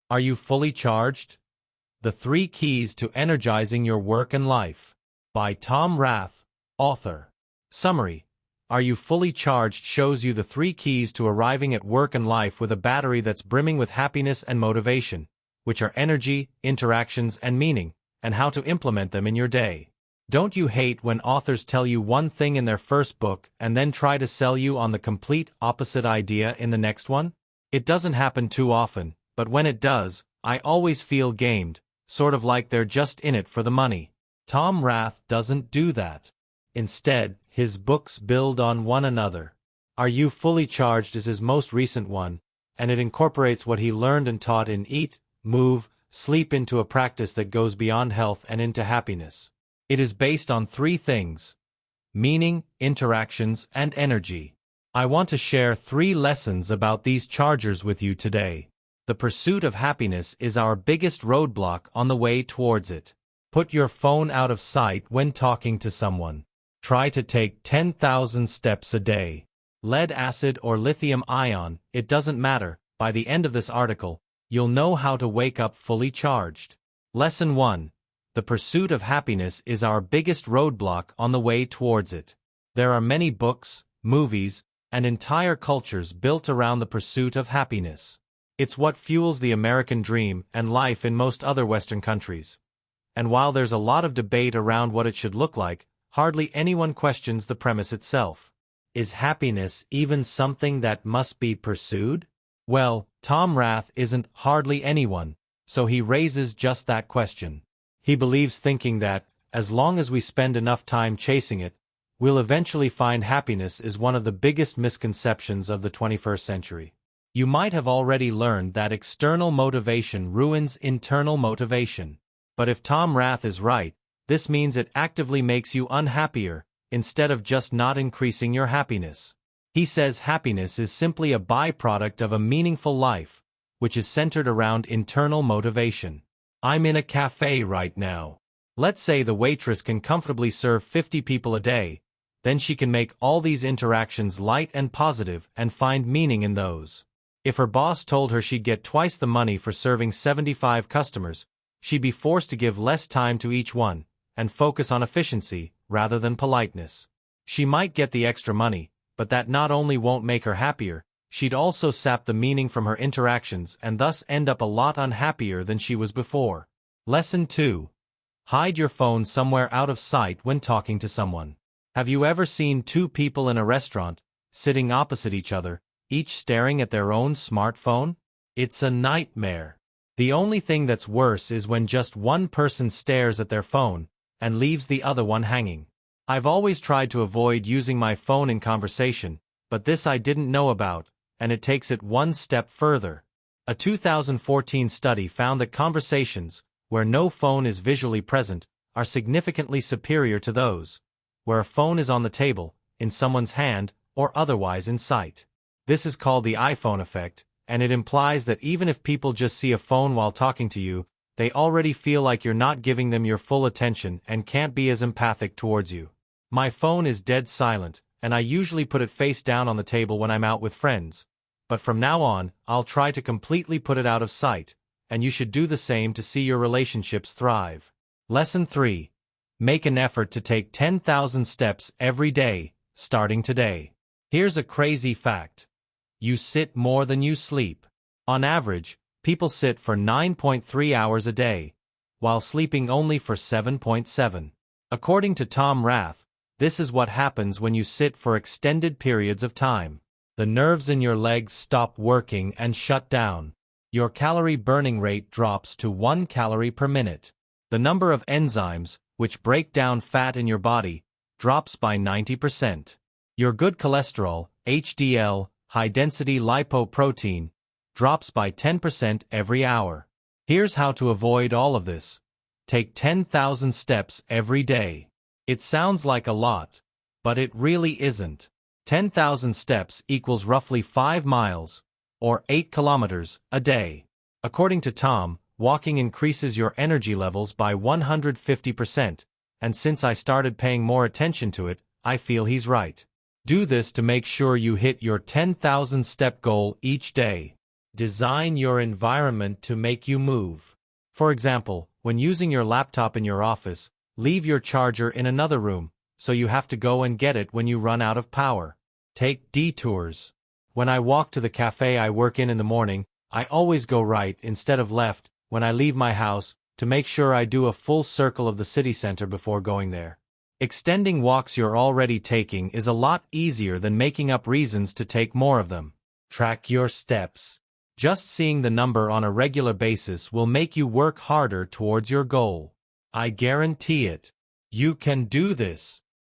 Are you fully charged? The 3 Keys to Energizing Your Work and Life. By Tom Rath, author. Summary. Are You Fully Charged shows you the 3 keys to arriving at work and life with a battery that's brimming with happiness and motivation, which are energy, interactions, and meaning, and how to implement them in your day. Don't you hate when authors tell you one thing in their first book and then try to sell you on the complete opposite idea in the next one? It doesn't happen too often, but when it does, I always feel gamed, sort of like they're just in it for the money. Tom Rath doesn't do that. Instead, his books build on one another. Are You Fully Charged is his most recent one, and it incorporates what he learned and taught in Eat, Move, Sleep into a practice that goes beyond health and into happiness. It is based on 3 things: meaning, interactions, and energy. I want to share 3 lessons about these chargers with you today. The pursuit of happiness is our biggest roadblock on the way towards it. Put your phone out of sight when talking to someone. Try to take 10,000 steps a day. Lead acid or lithium ion, it doesn't matter. By the end of this article, you'll know how to wake up fully charged. Lesson 1. The pursuit of happiness is our biggest roadblock on the way towards it. There are many books, movies, and entire cultures built around the pursuit of happiness. It's what fuels the American dream and life in most other Western countries. And while there's a lot of debate around what it should look like, hardly anyone questions the premise itself. Is happiness even something that must be pursued? Well, Tom Rath isn't hardly anyone, so he raises just that question. He believes thinking that, as long as we spend enough time chasing it, we'll eventually find happiness is one of the biggest misconceptions of the 21st century. You might have already learned that external motivation ruins internal motivation. But if Tom Rath is right, this means it actively makes you unhappier, instead of just not increasing your happiness. He says happiness is simply a byproduct of a meaningful life, which is centered around internal motivation. I'm in a cafe right now. Let's say the waitress can comfortably serve 50 people a day, then she can make all these interactions light and positive and find meaning in those. If her boss told her she'd get twice the money for serving 75 customers, she'd be forced to give less time to each one, and focus on efficiency, rather than politeness. She might get the extra money, but that not only won't make her happier, she'd also sap the meaning from her interactions and thus end up a lot unhappier than she was before. Lesson 2. Hide your phone somewhere out of sight when talking to someone. Have you ever seen 2 people in a restaurant, sitting opposite each other, each staring at their own smartphone? It's a nightmare. The only thing that's worse is when just one person stares at their phone and leaves the other one hanging. I've always tried to avoid using my phone in conversation, but this I didn't know about, and it takes it one step further. A 2014 study found that conversations, where no phone is visually present, are significantly superior to those where a phone is on the table, in someone's hand, or otherwise in sight. This is called the iPhone effect, and it implies that even if people just see a phone while talking to you, they already feel like you're not giving them your full attention and can't be as empathic towards you. My phone is dead silent, and I usually put it face down on the table when I'm out with friends. But from now on, I'll try to completely put it out of sight, and you should do the same to see your relationships thrive. Lesson 3. Make an effort to take 10,000 steps every day, starting today. Here's a crazy fact. You sit more than you sleep. On average, people sit for 9.3 hours a day, while sleeping only for 7.7. According to Tom Rath, this is what happens when you sit for extended periods of time. The nerves in your legs stop working and shut down. Your calorie burning rate drops to 1 calorie per minute. The number of enzymes, which break down fat in your body, drops by 90%. Your good cholesterol, HDL, high-density lipoprotein, drops by 10% every hour. Here's how to avoid all of this. Take 10,000 steps every day. It sounds like a lot, but it really isn't. 10,000 steps equals roughly 5 miles, or 8 kilometers, a day. According to Tom, walking increases your energy levels by 150%, and since I started paying more attention to it, I feel he's right. Do this to make sure you hit your 10,000 step goal each day. Design your environment to make you move. For example, when using your laptop in your office, leave your charger in another room, so you have to go and get it when you run out of power. Take detours. When I walk to the cafe I work in the morning, I always go right instead of left when I leave my house to make sure I do a full circle of the city center before going there. Extending walks you're already taking is a lot easier than making up reasons to take more of them. Track your steps. Just seeing the number on a regular basis will make you work harder towards your goal. I guarantee it. You can do this.